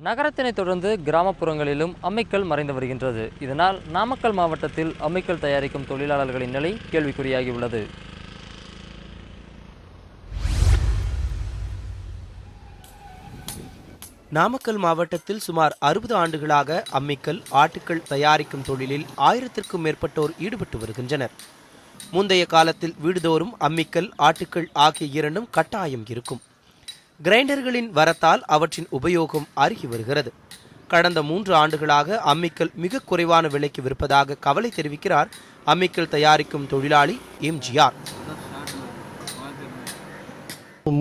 நகரத்தினை தொடர்ந்து கிராமப்புறங்களிலும் அம்மிக்கல் மறைந்து வருகின்றது. இதனால் நாமக்கல் மாவட்டத்தில் அம்மிக்கல் தயாரிக்கும் தொழிலாளர்களின் நிலை கேள்விக்குறியாகியுள்ளது. நாமக்கல் மாவட்டத்தில் சுமார் 60 ஆண்டுகளாக அம்மிக்கல், ஆட்டுக்கல் தயாரிக்கும் தொழிலில் 1000க்கும் மேற்பட்டோர் ஈடுபட்டு வருகின்றனர். முந்தைய காலத்தில் வீடுதோறும் அம்மிக்கல், ஆட்டுக்கல் ஆகிய இரண்டும் கட்டாயம் இருக்கும். கிரைண்டர்களின் வரத்தால் அவற்றின் உபயோகம் அருகி வருகிறது. கடந்த 3 ஆண்டுகளாக அம்மிக்கல் மிக குறைவான விலைக்கு விற்பதாக கவலை தெரிவிக்கிறார் அம்மிக்கல் தயாரிக்கும் தொழிலாளி எம்ஜிஆர்.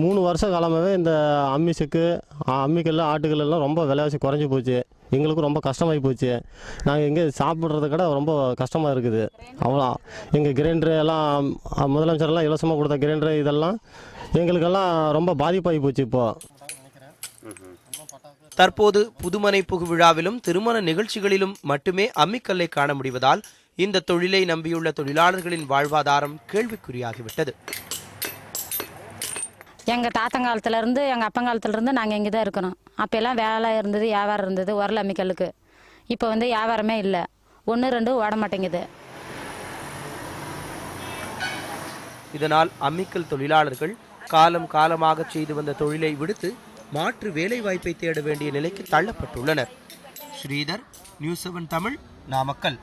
3 வருஷ காலமாகவே இந்த அம்மிக்கல், ஆட்டுக்கல் எல்லாம் ரொம்ப விலைவாசி குறைஞ்சி போச்சு. எங்களுக்கும் ரொம்ப கஷ்டமாகி போச்சு. நாங்கள் எங்கே சாப்பிட்றத கூட ரொம்ப கஷ்டமாக இருக்குது. அவ்வளோ எங்கள் கிரைண்டரு எல்லாம் முதலமைச்சரெல்லாம் இலவசமாக கொடுத்த கிரைண்டரு இதெல்லாம் எங்களுக்கெல்லாம் ரொம்ப பாதிப்பாகி போச்சு. தற்போது புதுமனை புகு விழாவிலும் திருமண நிகழ்ச்சிகளிலும் மட்டுமே அம்மிக்கல்லை காண முடிவதால் இந்த தொழிலை நம்பியுள்ள தொழிலாளர்களின் வாழ்வாதாரம் கேள்விக்குறியாகிவிட்டது. எங்கள் தாத்தங்காலத்துலேருந்து எங்கள் அப்பங்காலத்துலேருந்து நாங்கள் இங்கே தான் இருக்கிறோம். அப்போல்லாம் வேலை இருந்தது, வியாபாரம் இருந்தது உரல் அம்மிக்கல்லுக்கு. இப்போ வியாபாரமே இல்லை, 1-2 ஓட மாட்டேங்குது. இதனால் அம்மிக்கல் தொழிலாளர்கள் காலமாக செய்து வந்த தொழிலை விடுத்து மாற்று வேலை வாய்ப்பை தேட வேண்டிய நிலைக்கு தள்ளப்பட்டுள்ளனர். ஸ்ரீதர், நியூஸ் 7 தமிழ், நாமக்கல்.